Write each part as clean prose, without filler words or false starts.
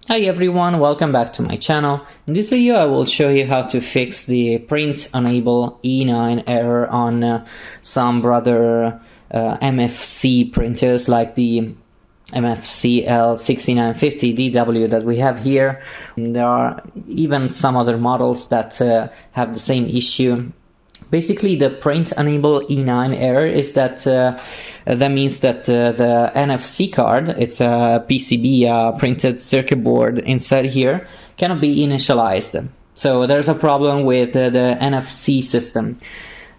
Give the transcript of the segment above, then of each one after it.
Hi everyone, welcome back to my channel. In this video I will show you how to fix the print enable E9 error on some Brother MFC printers like the MFC-L6900DW that we have here. There are even some other models that have the same issue. Basically, the print enable E9 error is that that means that the NFC card, it's a PCB, printed circuit board inside here, cannot be initialized. So there's a problem with the NFC system.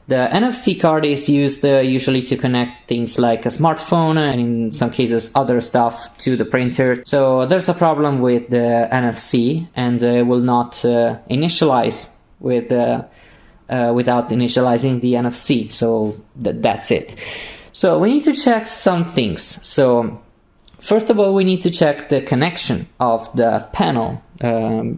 The NFC card is used usually to connect things like a smartphone and in some cases other stuff to the printer. So there's a problem with the NFC and will not initialize with without initializing the NFC. So that's it. So we need to check some things. So first of all, we need to check the connection of the panel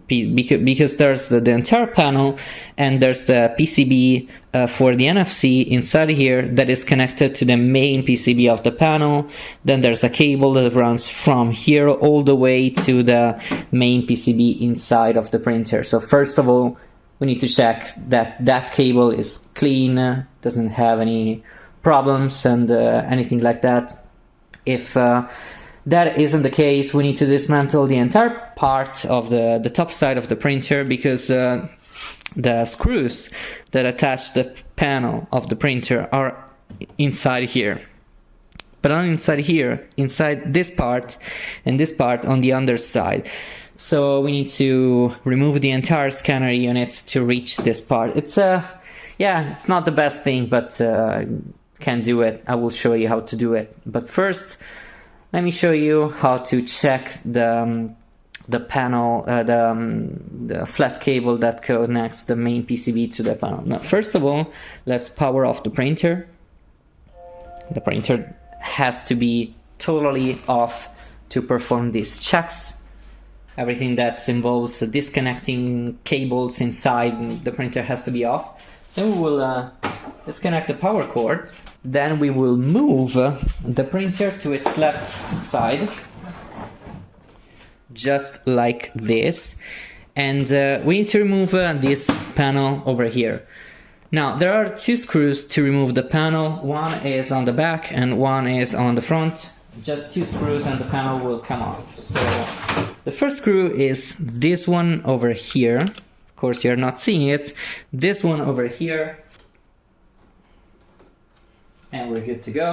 because there's the entire panel and there's the PCB for the NFC inside here that is connected to the main PCB of the panel. Then there's a cable that runs from here all the way to the main PCB inside of the printer. So first of all, we need to check that that cable is clean, doesn't have any problems and anything like that. If that isn't the case, we need to dismantle the entire part of the top side of the printer because the screws that attach the panel of the printer are inside here. But not inside here, inside this part and this part on the underside. So we need to remove the entire scanner unit to reach this part. It's it's not the best thing, but can do it. I will show you how to do it. But first, let me show you how to check the panel, the flat cable that connects the main PCB to the panel. Now, first of all, let's power off the printer. The printer has to be totally off to perform these checks. Everything that involves disconnecting cables inside the printer has to be off. Then we will disconnect the power cord. Then we will move the printer to its left side, just like this. And we need to remove this panel over here. Now, there are two screws to remove the panel. One is on the back and one is on the front. Just two screws and the panel will come off. So the first screw is this one over here. Of course, you're not seeing it. This one over here. And we're good to go.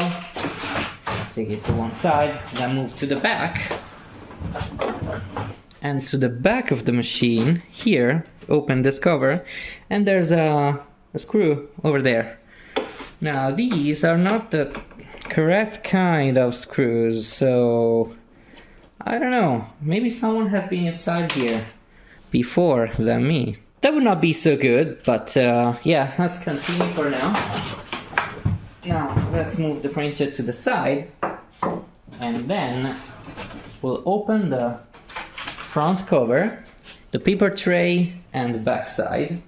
Take it to one side, then move to the back. And to the back of the machine, here, open this cover, and there's a screw over there. Now, these are not the correct kind of screws, so I don't know, maybe someone has been inside here before than me. That would not be so good, but yeah, let's continue for now. Now let's move the printer to the side and then we'll open the front cover, the paper tray and the back side.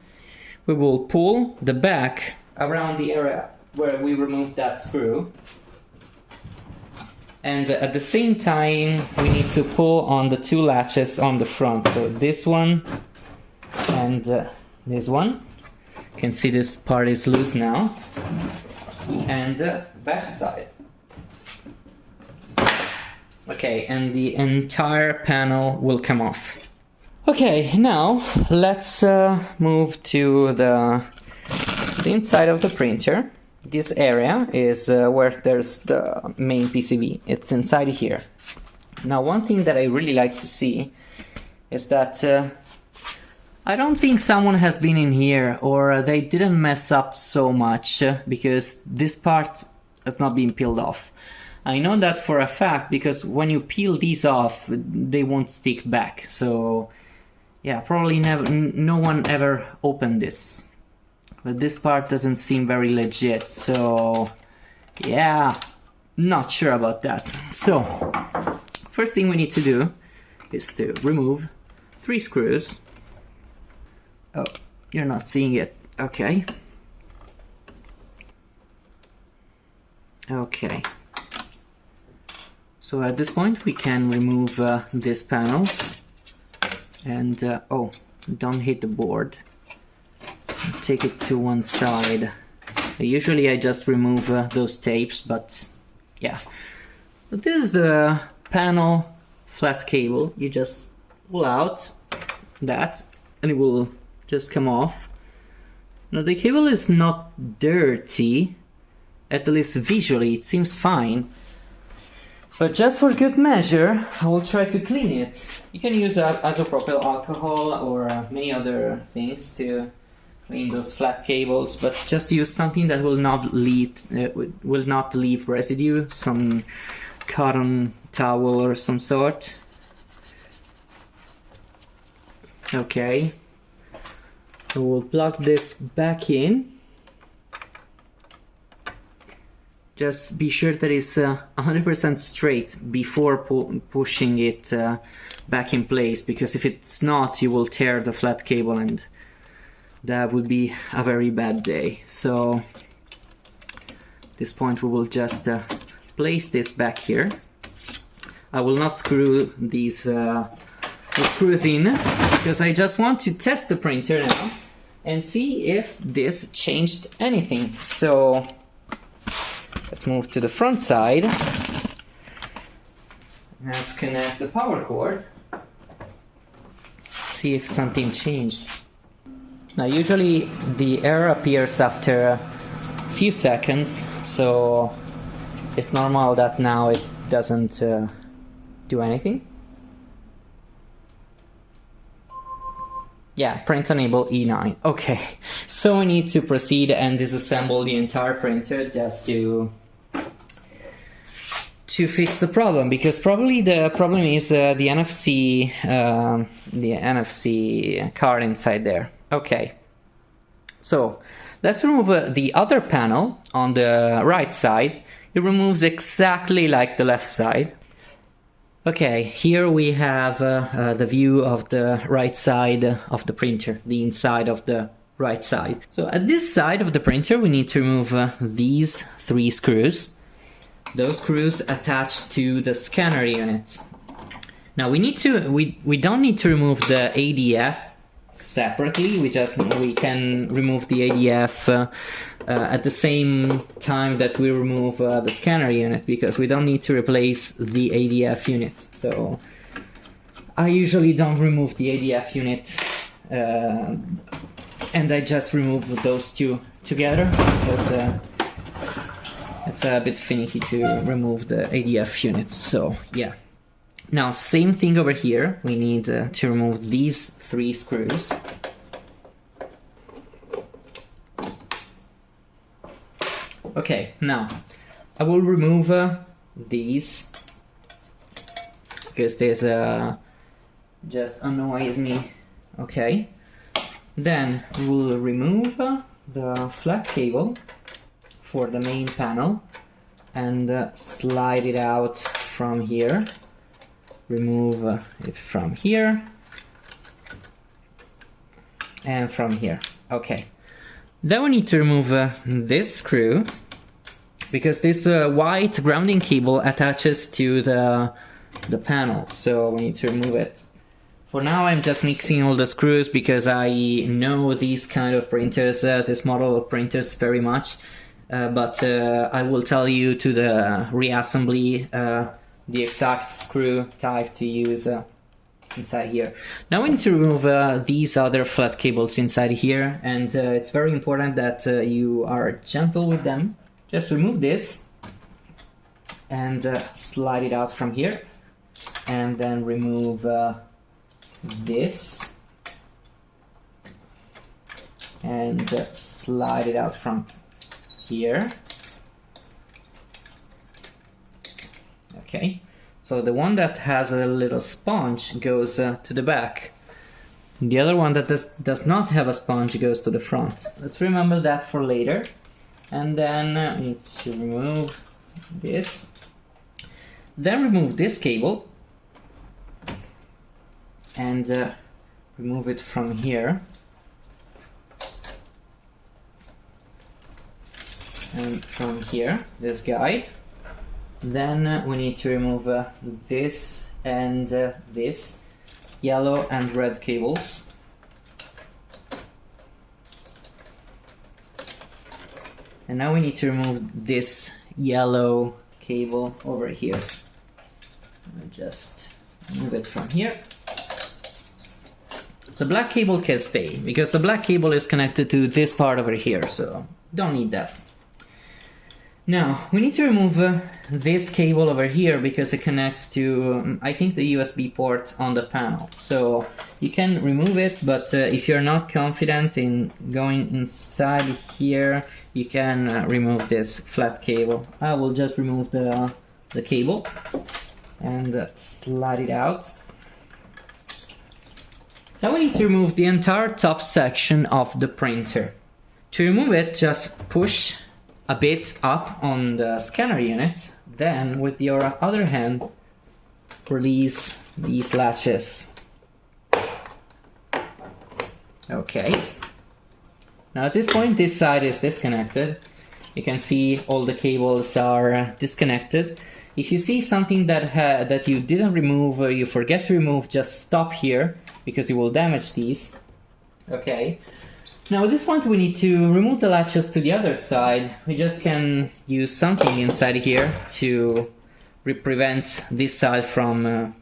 We will pull the back around the area where we removed that screw. And at the same time, we need to pull on the two latches on the front. So this one and this one. You can see this part is loose now. And back side. Okay, and the entire panel will come off. Okay, now let's move to the inside of the printer. This area is where there's the main PCB. It's inside here. Now, one thing that I really like to see is that I don't think someone has been in here or they didn't mess up so much because this part has not been peeled off. I know that for a fact because when you peel these off, they won't stick back. So yeah, probably no one ever opened this. But this part doesn't seem very legit, so yeah, not sure about that. So, first thing we need to do is to remove 3 screws. Oh, you're not seeing it. Okay. Okay. So at this point we can remove this panel. And oh, don't hit the board. Take it to one side. Usually I just remove those tapes, but yeah. But this is the panel flat cable. You just pull out that and it will just come off. Now the cable is not dirty, at least visually it seems fine. But just for good measure, I will try to clean it. You can use isopropyl alcohol or many other things to clean those flat cables, but just use something that will not leave residue, some cotton towel or some sort. Okay, so we'll plug this back in. Just be sure that it's 100% straight before pushing it back in place, because if it's not, you will tear the flat cable and that would be a very bad day. So at this point we will just place this back here. I will not screw these screws in because I just want to test the printer now and see if this changed anything. So let's move to the front side. Let's connect the power cord. See if something changed. Now usually the error appears after a few seconds, so it's normal that now it doesn't do anything. Yeah, print enable E9. Okay, so we need to proceed and disassemble the entire printer just to fix the problem, because probably the problem is the NFC card inside there. Okay, so let's remove the other panel on the right side. It removes exactly like the left side. Okay, here we have the view of the right side of the printer, the inside of the right side. So at this side of the printer we need to remove these 3 screws. Those screws attached to the scanner unit. Now we don't need to remove the ADF separately. We can remove the ADF at the same time that we remove the scanner unit, because we don't need to replace the ADF unit. So I usually don't remove the ADF unit and I just remove those two together, because it's a bit finicky to remove the ADF units. So yeah. Now same thing over here. We need to remove these 3 screws. Okay, now I will remove these because this just annoys me. Okay, then we'll remove the flat cable for the main panel and slide it out from here. Remove it from here and from here. Okay, then we need to remove this screw, because this white grounding cable attaches to the panel, so we need to remove it. For now I'm just mixing all the screws because I know these kind of printers, this model of printers very much, but I will tell you to the reassembly the exact screw type to use inside here. Now we need to remove these other flat cables inside here, and it's very important that you are gentle with them. Just remove this and slide it out from here, and then remove this and slide it out from here. Okay, so the one that has a little sponge goes to the back. The other one that does not have a sponge goes to the front. Let's remember that for later. And then we need to remove this. Then remove this cable and remove it from here. And from here, this guy. Then we need to remove this and this. yellow and red cables. And now we need to remove this yellow cable over here. I'll just move it from here. The black cable can stay because the black cable is connected to this part over here, so don't need that. Now we need to remove this cable over here because it connects to, I think, the USB port on the panel. So you can remove it, but if you're not confident in going inside here, you can remove this flat cable. I will just remove the cable and slide it out. Now we need to remove the entire top section of the printer. To remove it, just push a bit up on the scanner unit, then with your other hand release these latches. Okay. Now at this point this side is disconnected. You can see all the cables are disconnected. If you see something that you didn't remove or you forget to remove, just stop here because you will damage these. Okay. Now at this point we need to remove the latches to the other side. We just can use something inside here to prevent this side from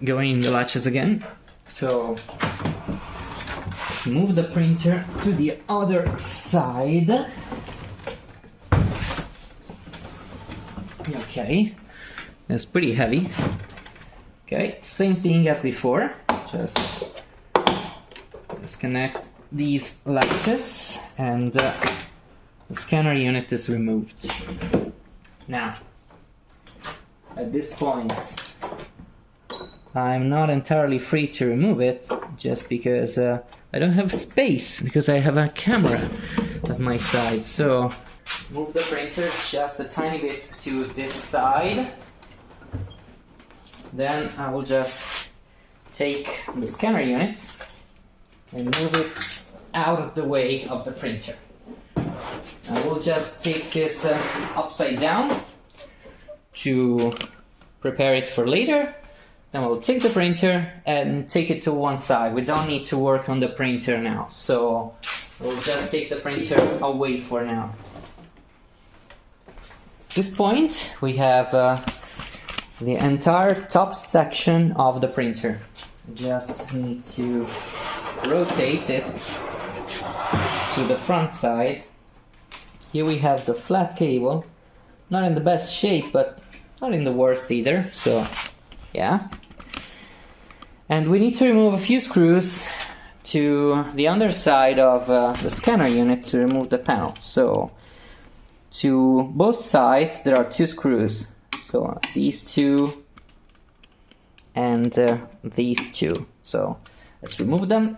going in the latches again. So let's move the printer to the other side. Okay, that's pretty heavy. Okay, same thing as before. Just disconnect these latches and the scanner unit is removed. Now, at this point, I'm not entirely free to remove it just because I don't have space because I have a camera at my side. So move the printer just a tiny bit to this side. Then I will just take the scanner unit and move it out of the way of the printer. I will just take this upside down to prepare it for later. Then we'll take the printer and take it to one side. We don't need to work on the printer now, so we'll just take the printer away for now. At this point we have the entire top section of the printer. Just need to rotate it to the front side. Here we have the flat cable, not in the best shape but not in the worst either, so yeah. And we need to remove a few screws to the underside of the scanner unit to remove the panel. So to both sides there are two screws, so these two and these two. So let's remove them.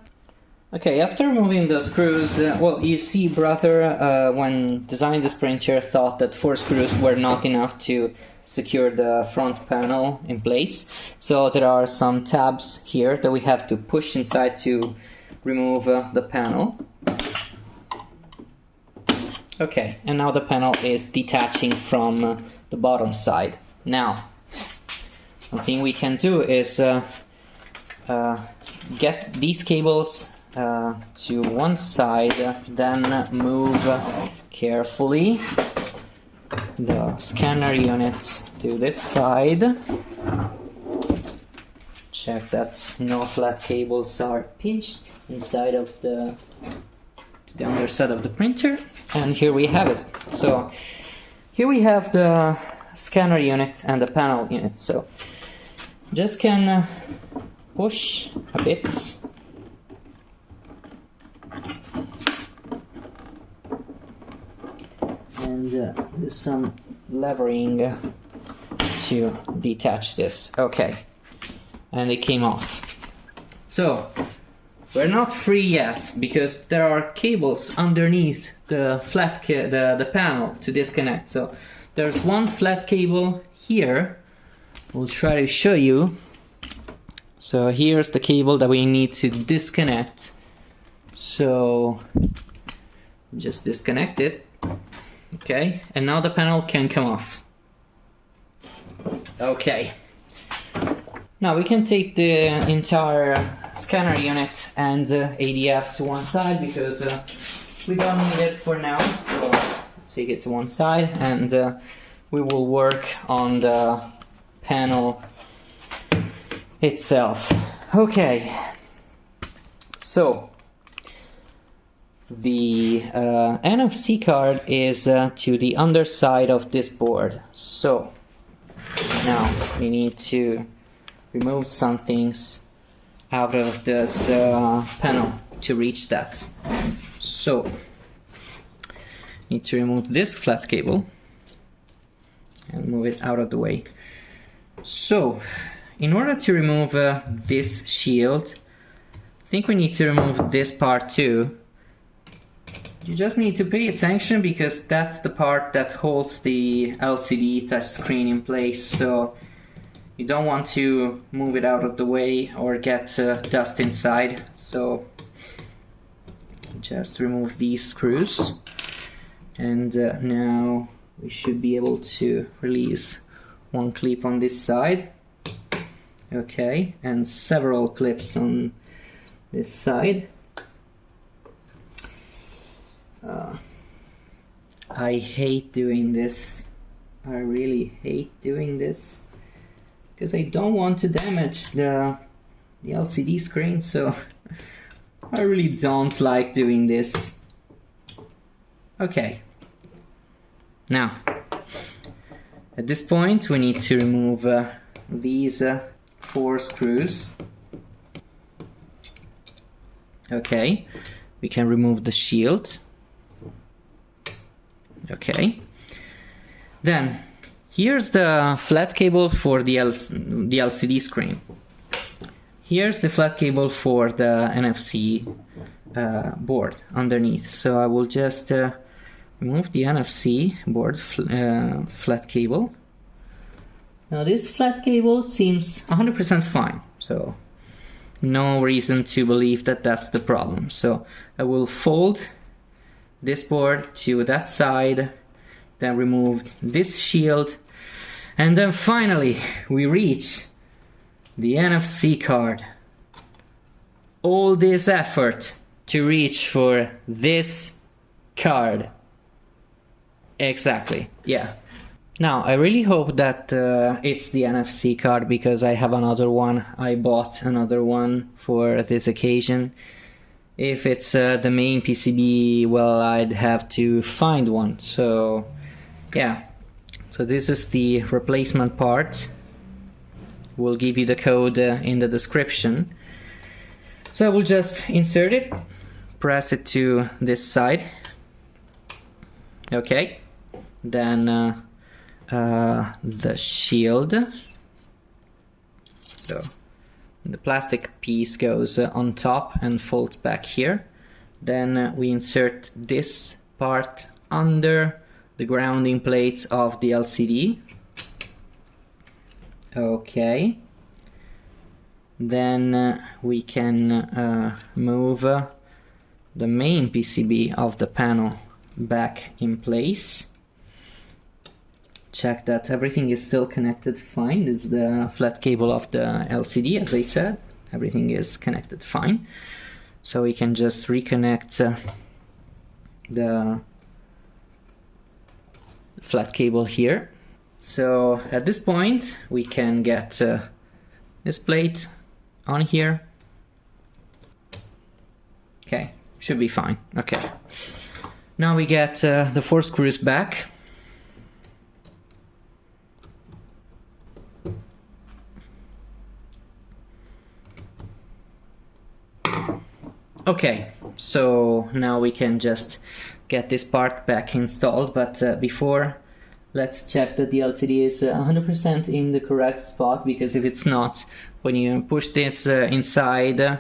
Okay, after removing the screws, well, you see Brother, when designing this printer, thought that 4 screws were not enough to secure the front panel in place. So there are some tabs here that we have to push inside to remove the panel. Okay, and now the panel is detaching from the bottom side. Now, one thing we can do is get these cables to one side, then move carefully the scanner unit to this side. Check that no flat cables are pinched inside of the underside of the printer, and here we have it. So here we have the scanner unit and the panel unit. So just can push a bit. And do some levering to detach this. Okay, and it came off. So we're not free yet because there are cables underneath the flat the panel to disconnect. So there's one flat cable here. We'll try to show you. So here's the cable that we need to disconnect. So just disconnect it. Okay, and now the panel can come off. Okay, Now we can take the entire scanner unit and ADF to one side because we don't need it for now. So let's take it to one side and we will work on the panel itself. Okay, so the NFC card is to the underside of this board. So now we need to remove some things out of this panel to reach that. So need to remove this flat cable and move it out of the way. So in order to remove this shield, I think we need to remove this part too. You just need to pay attention because that's the part that holds the LCD touchscreen in place, so you don't want to move it out of the way or get dust inside. So just remove these screws, and now we should be able to release one clip on this side. Okay, and several clips on this side. I hate doing this. I really hate doing this because I don't want to damage the LCD screen, so I really don't like doing this. Okay, now at this point we need to remove these 4 screws. Okay, we can remove the shield. Okay, then here's the flat cable for the LCD screen. Here's the flat cable for the NFC board underneath. So I will just remove the NFC board flat cable. Now this flat cable seems 100% fine, so no reason to believe that that's the problem. So I will fold this board to that side, then remove this shield, and then finally we reach the NFC card. All this effort to reach for this card. Exactly, yeah. Now I really hope that it's the NFC card, because I have another one. I bought another one for this occasion. If it's the main PCB, well, I'd have to find one. So yeah, so this is the replacement part. We'll give you the code in the description. So I will just insert it, press it to this side. Okay, then the shield. So the plastic piece goes on top and folds back here. Then we insert this part under the grounding plate of the LCD. Okay. Then we can move the main PCB of the panel back in place. Check that everything is still connected fine. This is the flat cable of the LCD, as I said. Everything is connected fine. So we can just reconnect the flat cable here. So at this point we can get this plate on here. Okay, should be fine. Okay, now we get the 4 screws back. Okay, so now we can just get this part back installed, but before, let's check that the LCD is 100% in the correct spot, because if it's not, when you push this inside,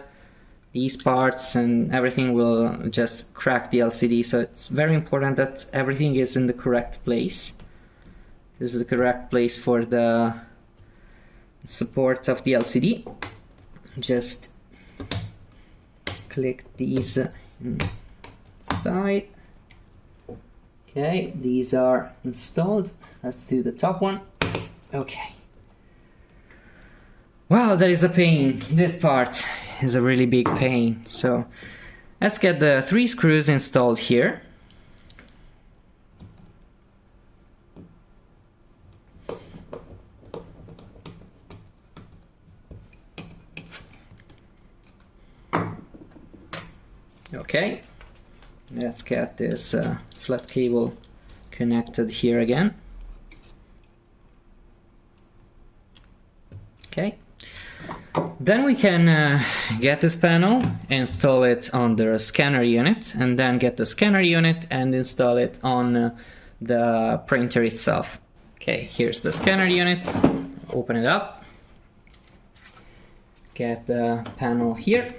these parts and everything will just crack the LCD. So it's very important that everything is in the correct place. This is the correct place for the support of the LCD. Just click these inside. Okay, these are installed. Let's do the top one. Okay. Wow, that is a pain. This part is a really big pain. So let's get the 3 screws installed here. Okay, let's get this flat cable connected here again. Okay, then we can get this panel, install it on the scanner unit, and then get the scanner unit and install it on the printer itself. Okay, here's the scanner unit. Open it up, get the panel here,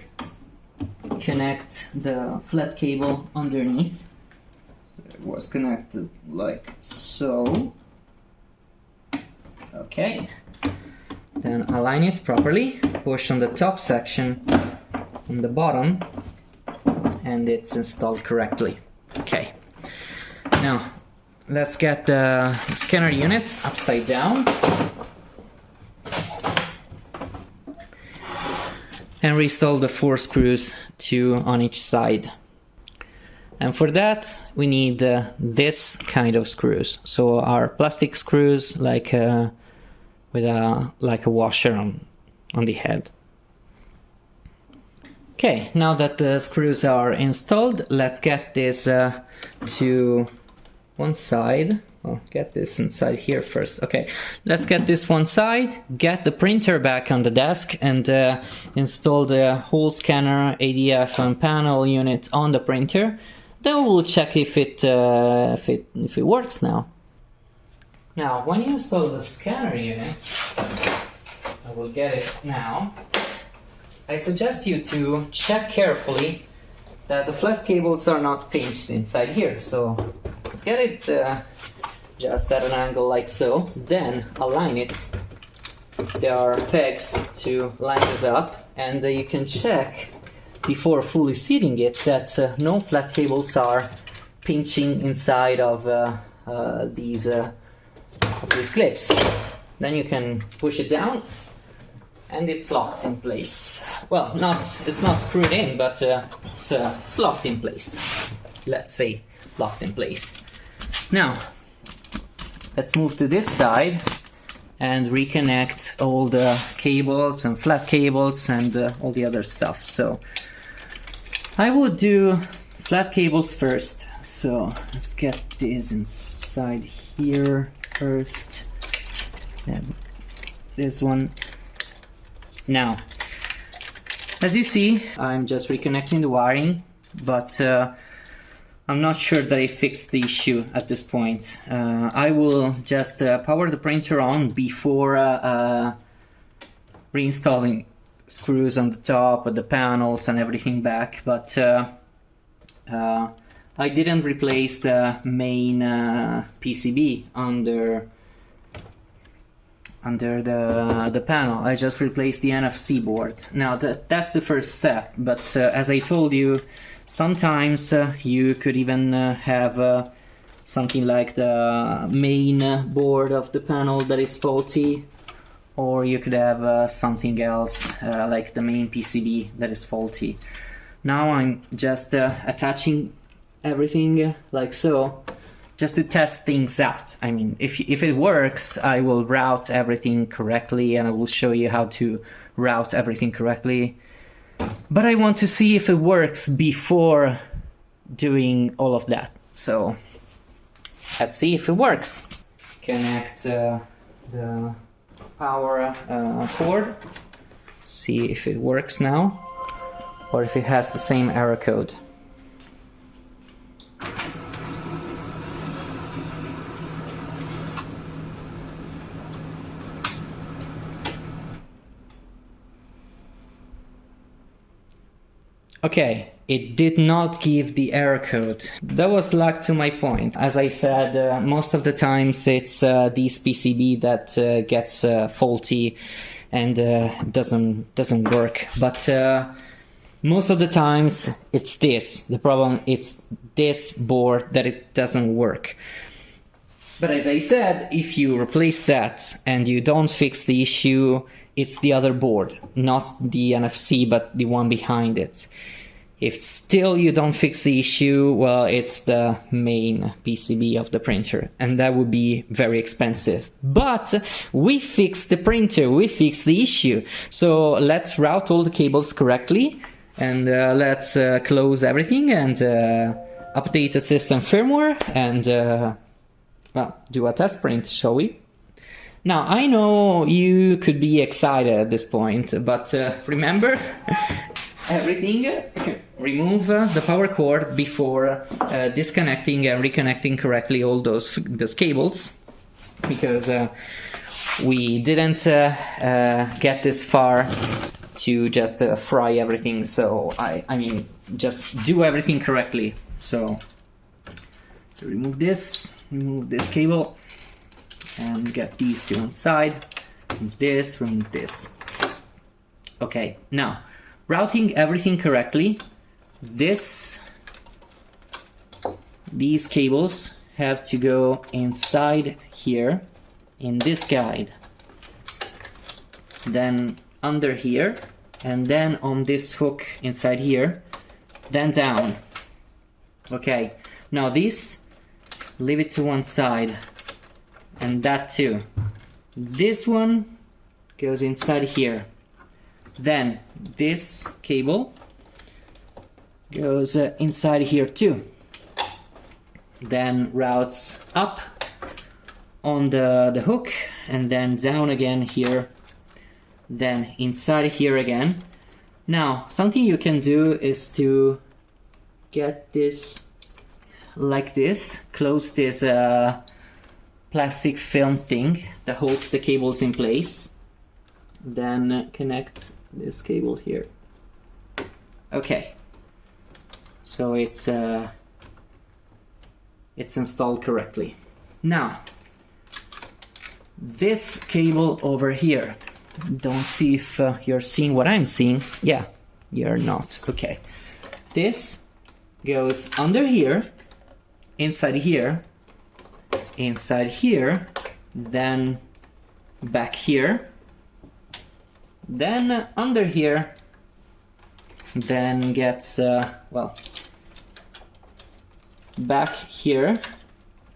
connect the flat cable underneath. It was connected like so. Okay, then align it properly, push on the top section, on the bottom, and it's installed correctly. Okay, now let's get the scanner unit upside down and reinstall the 4 screws, 2 on each side. And for that we need this kind of screws. So our plastic screws, like with a washer on the head. Okay, now that the screws are installed, let's get this to one side. I'll get this inside here first. Okay, let's get this one side, get the printer back on the desk, and install the whole scanner, ADF, and panel unit on the printer. Then we'll check if it works now. Now, when you install the scanner unit, I will get it now. I suggest you to check carefully that the flat cables are not pinched inside here. So let's get it just at an angle like so. Then align it. There are pegs to line this up, and you can check before fully seating it that no flat cables are pinching inside of these clips. Then you can push it down and it's locked in place. Well, it's not screwed in, but it's locked in place. Let's say locked in place. Now let's move to this side and reconnect all the cables and flat cables and all the other stuff. So I would do flat cables first. So let's get this inside here first, and this one. Now, as you see, I'm just reconnecting the wiring, but I'm not sure that I fixed the issue at this point. I will just power the printer on before reinstalling screws on the top of the panels and everything back, but I didn't replace the main PCB under the panel. I just replaced the NFC board. Now that's the first step, but as I told you, sometimes you could even have something like the main board of the panel that is faulty, or you could have something else like the main PCB that is faulty. Now I'm just attaching everything like so, just to test things out. I mean, if it works, I will route everything correctly, and I will show you how to route everything correctly. But I want to see if it works before doing all of that. So let's see if it works. Connect the power cord. See if it works now, or if it has the same error code. Okay, it did not give the error code. That was luck to my point. As I said, most of the times it's this PCB that gets faulty and doesn't work. But most of the times it's this. The problem, it's this board that it doesn't work. But as I said, if you replace that and you don't fix the issue, it's the other board, not the NFC, but the one behind it. If still you don't fix the issue, well, it's the main PCB of the printer, and that would be very expensive. But we fixed the printer, we fixed the issue. So let's route all the cables correctly, and let's close everything and update the system firmware and well, do a test print, shall we? Now, I know you could be excited at this point, but remember everything, remove the power cord before disconnecting and reconnecting correctly all those cables, because we didn't get this far to just fry everything. So I mean, just do everything correctly. So remove this cable and get these to one side. Remove this. Okay, now routing everything correctly, these cables have to go inside here in this guide, then under here, and then on this hook inside here, then down. Okay, now this, leave it to one side, and that too. This one goes inside here. Then this cable goes inside here too. Then routes up on the hook, and then down again here, then inside here again. Now, something you can do is to get this like this, close this plastic film thing that holds the cables in place, then connect this cable here. Okay, so it's installed correctly. Now, this cable over here, don't see if you're seeing what I'm seeing. Yeah, you're not. Okay, this goes under here, inside here, then back here, then under here, then gets well, back here,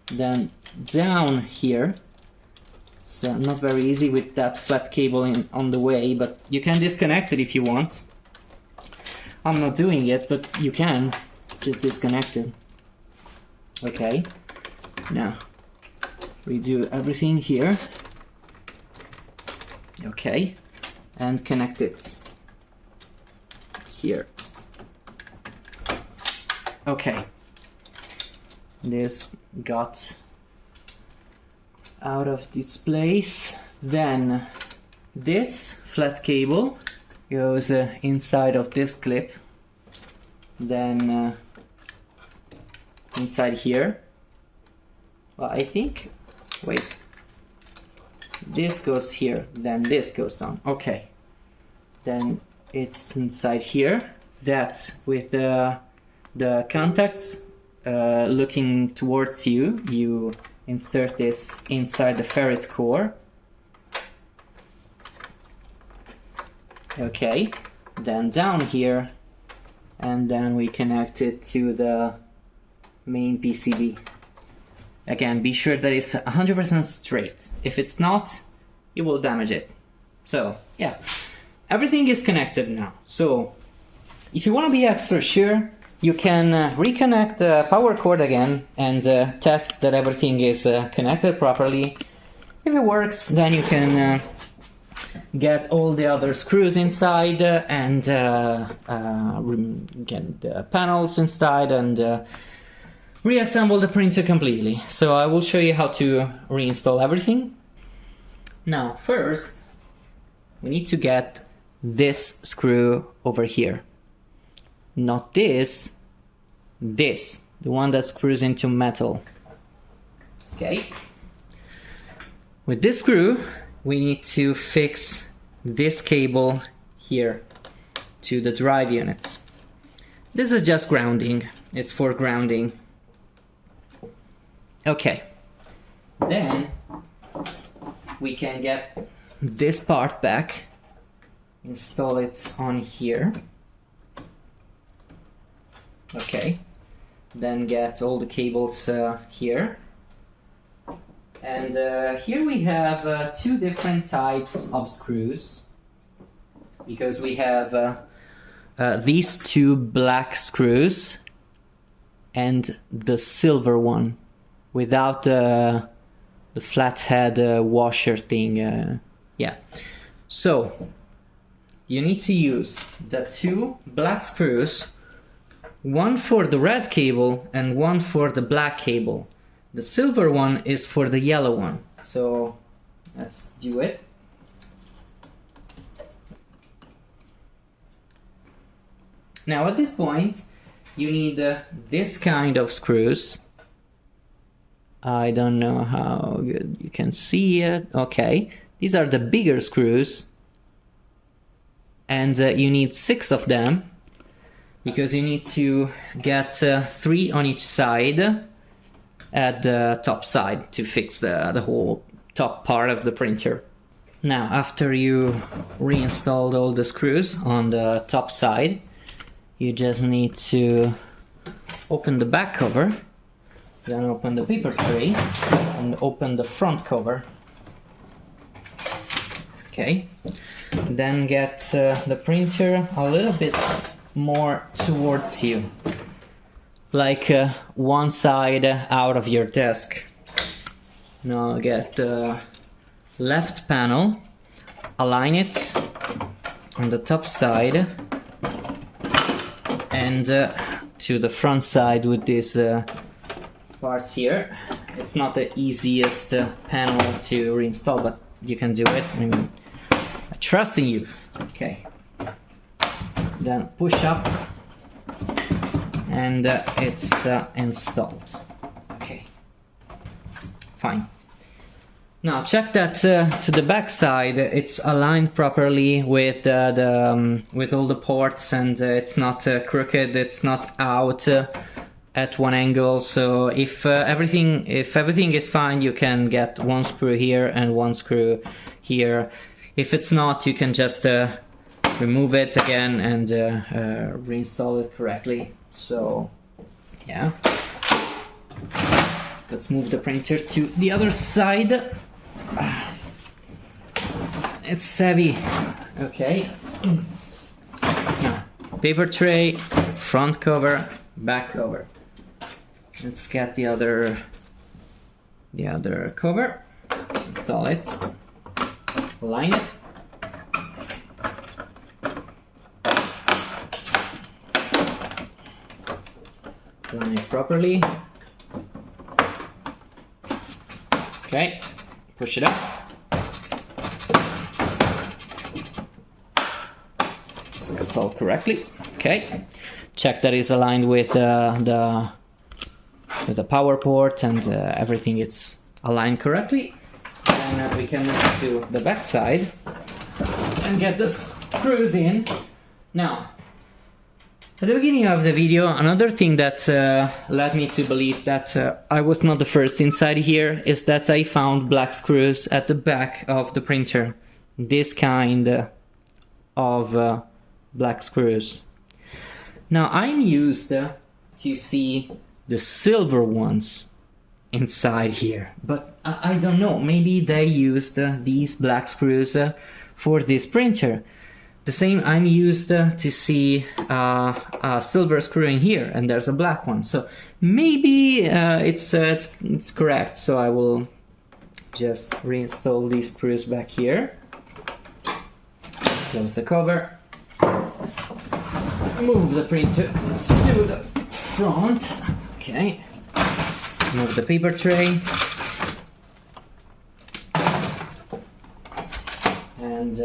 then down here. It's not very easy with that flat cable on the way, but you can disconnect it if you want. I'm not doing it, but you can just disconnect it. Okay, now we do everything here. Okay, and connect it here. Okay, this got out of its place. Then this flat cable goes inside of this clip, then inside here. Well, I think, wait, this goes here, then this goes down. Okay, then it's inside here. That with the contacts looking towards you, you insert this inside the ferrite core. Okay, then down here, and then we connect it to the main PCB. Again, be sure that it's 100% straight. If it's not, you will damage it. So yeah, everything is connected now. So if you want to be extra sure, you can reconnect the power cord again and test that everything is connected properly. If it works, then you can get all the other screws inside and get the panels inside and reassemble the printer completely. So I will show you how to reinstall everything. Now, first, we need to get this screw over here. Not this, the one that screws into metal. Okay. With this screw, we need to fix this cable here to the drive unit. This is just grounding. It's for grounding. Okay. Then we can get this part back, install it on here. Okay, then get all the cables here. And here we have two different types of screws, because we have these two black screws and the silver one without the flathead washer thing. Yeah, so you need to use the two black screws, one for the red cable and one for the black cable. The silver one is for the yellow one. So let's do it. Now at this point you need this kind of screws. I don't know how good you can see it. Okay, these are the bigger screws, and you need 6 of them, because you need to get 3 on each side at the top side to fix the whole top part of the printer. Now, after you reinstalled all the screws on the top side, you just need to open the back cover, then open the paper tray and open the front cover. Okay, then get the printer a little bit more towards you, like one side out of your desk. Now get the left panel, align it on the top side and to the front side with these parts here. It's not the easiest panel to reinstall, but you can do it. I mean, I trust in you. Okay, then push up and it's installed. Okay, fine. Now check that to the back side it's aligned properly with with all the ports, and it's not crooked, it's not out at one angle. So if everything is fine, you can get one screw here and one screw here. If it's not, you can just remove it again and reinstall it correctly. So yeah, let's move the printer to the other side. It's heavy. Okay, now paper tray, front cover, back cover. Let's get the other cover, install it, align it, align it properly. Okay, push it up. It's installed correctly. Okay, check that it's aligned with the power port and everything is aligned correctly. Then we can move to the back side and get the screws in. Now, at the beginning of the video, another thing that led me to believe that I was not the first inside here is that I found black screws at the back of the printer. This kind of black screws. Now I'm used to see the silver ones inside here, but I don't know, maybe they used these black screws for this printer. The same, I'm used to see a silver screw in here and there's a black one, so maybe it's correct. So I will just reinstall these screws back here, close the cover, move the printer to the front. Okay, move the paper tray and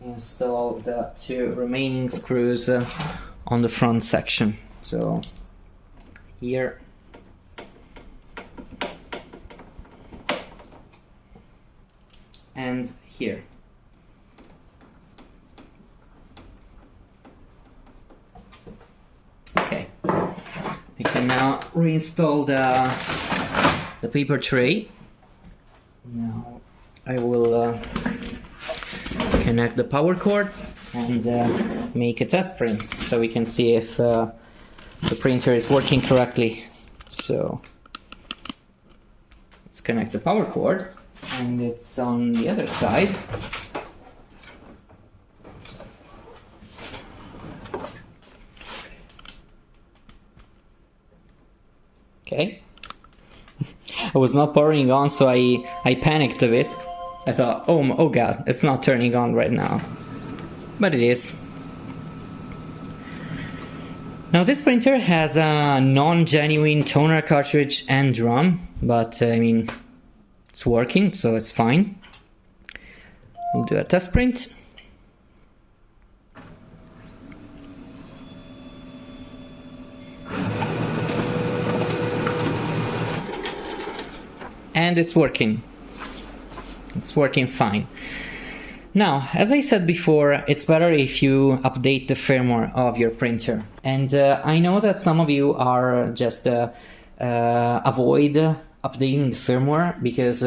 install the 2 remaining screws on the front section. So here and here. Okay, we can now reinstall the paper tray. Now I will connect the power cord and make a test print so we can see if the printer is working correctly. So let's connect the power cord, and it's on the other side. Okay. I was not powering on, so I panicked a bit. I thought, oh god, it's not turning on right now. But it is. Now this printer has a non-genuine toner cartridge and drum, but I mean, it's working, so it's fine. We'll do a test print. And it's working. It's working fine. Now, as I said before, it's better if you update the firmware of your printer. And I know that some of you are just avoid updating the firmware because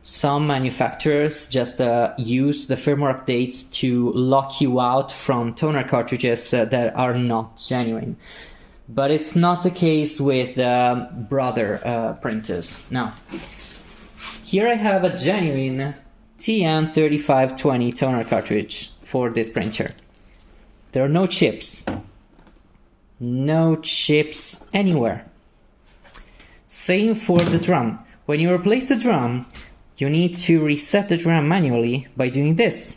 some manufacturers just use the firmware updates to lock you out from toner cartridges that are not genuine. But it's not the case with Brother printers. Now, here I have a genuine TN3520 toner cartridge for this printer. There are no chips. No chips anywhere. Same for the drum. When you replace the drum, you need to reset the drum manually by doing this.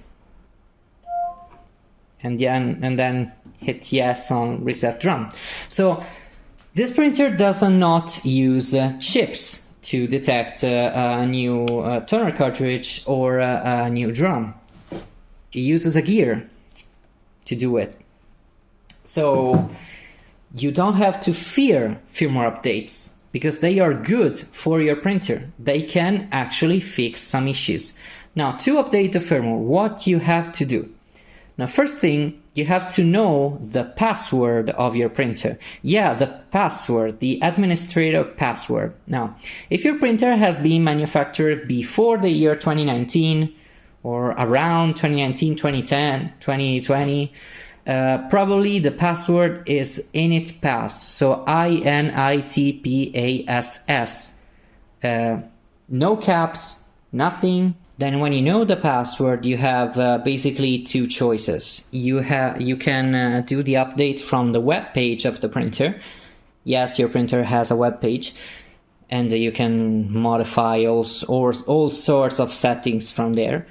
And then hit yes on reset drum. So this printer does not use chips to detect a new toner cartridge or a new drum. It uses a gear to do it. So you don't have to fear firmware updates because they are good for your printer. They can actually fix some issues. Now, to update the firmware, what you have to do? Now, first thing, you have to know the password of your printer. Yeah, the password, the administrator password. Now, if your printer has been manufactured before the year 2019 or around 2019, 2010, 2020, probably the password is initpass. So INITPASS. No caps, nothing. Then when you know the password, you have basically two choices. You can do the update from the web page of the printer. Yes, your printer has a web page, and you can modify all sorts of settings from there.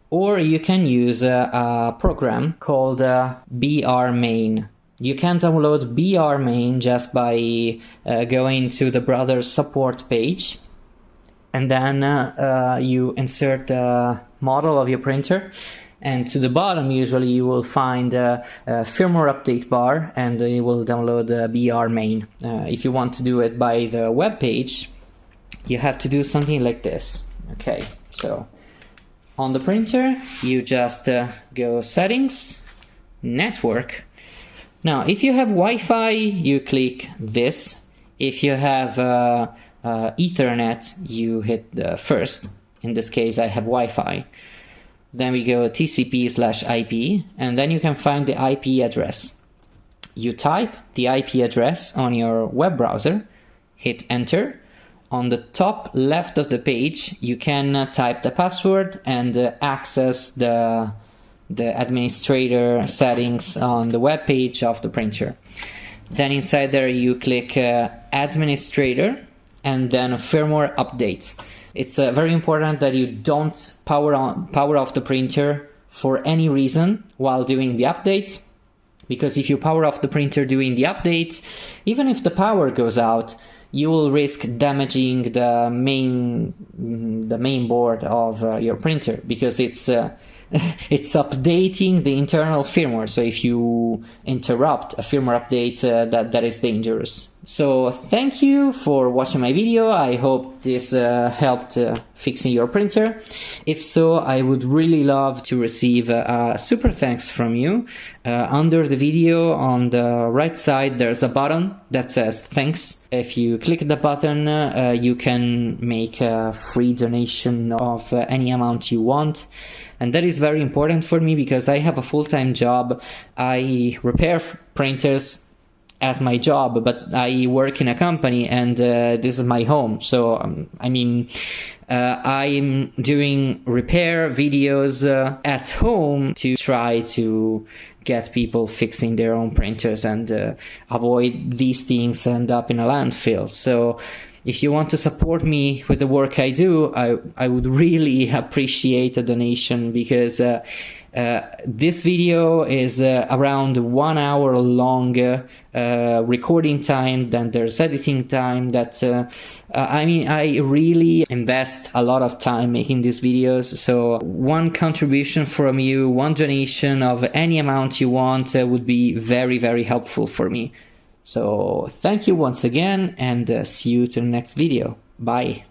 Or you can use a program called BRmain. You can download BRmain just by going to the Brother support page. And then you insert the model of your printer, and to the bottom usually you will find a firmware update bar, and you will download BRmain. If you want to do it by the web page, you have to do something like this. Okay, so on the printer you just go settings, network. Now if you have Wi-Fi, you click this. If you have Ethernet, you hit the first. In this case I have Wi-Fi. Then we go TCP/IP, and then you can find the IP address. You type the IP address on your web browser, hit enter. On the top left of the page you can type the password and access the administrator settings on the web page of the printer. Then inside there you click administrator, and then a firmware update. It's very important that you don't power off the printer for any reason while doing the update, because if you power off the printer doing the update, even if the power goes out, you will risk damaging the main board of your printer, because it's updating the internal firmware. So if you interrupt a firmware update, that is dangerous. So thank you for watching my video. I hope this helped fixing your printer. If so, I would really love to receive a super thanks from you. Under the video on the right side there's a button that says thanks. If you click the button, you can make a free donation of any amount you want. And that is very important for me because I have a full-time job. I repair printers as my job, but I work in a company, and this is my home. So I'm doing repair videos at home to try to get people fixing their own printers and avoid these things end up in a landfill. So if you want to support me with the work I do, I would really appreciate a donation, because this video is around 1 hour long recording time, then there's editing time. I really invest a lot of time making these videos. So one contribution from you, one donation of any amount you want would be very, very helpful for me. So thank you once again, and see you to the next video. Bye.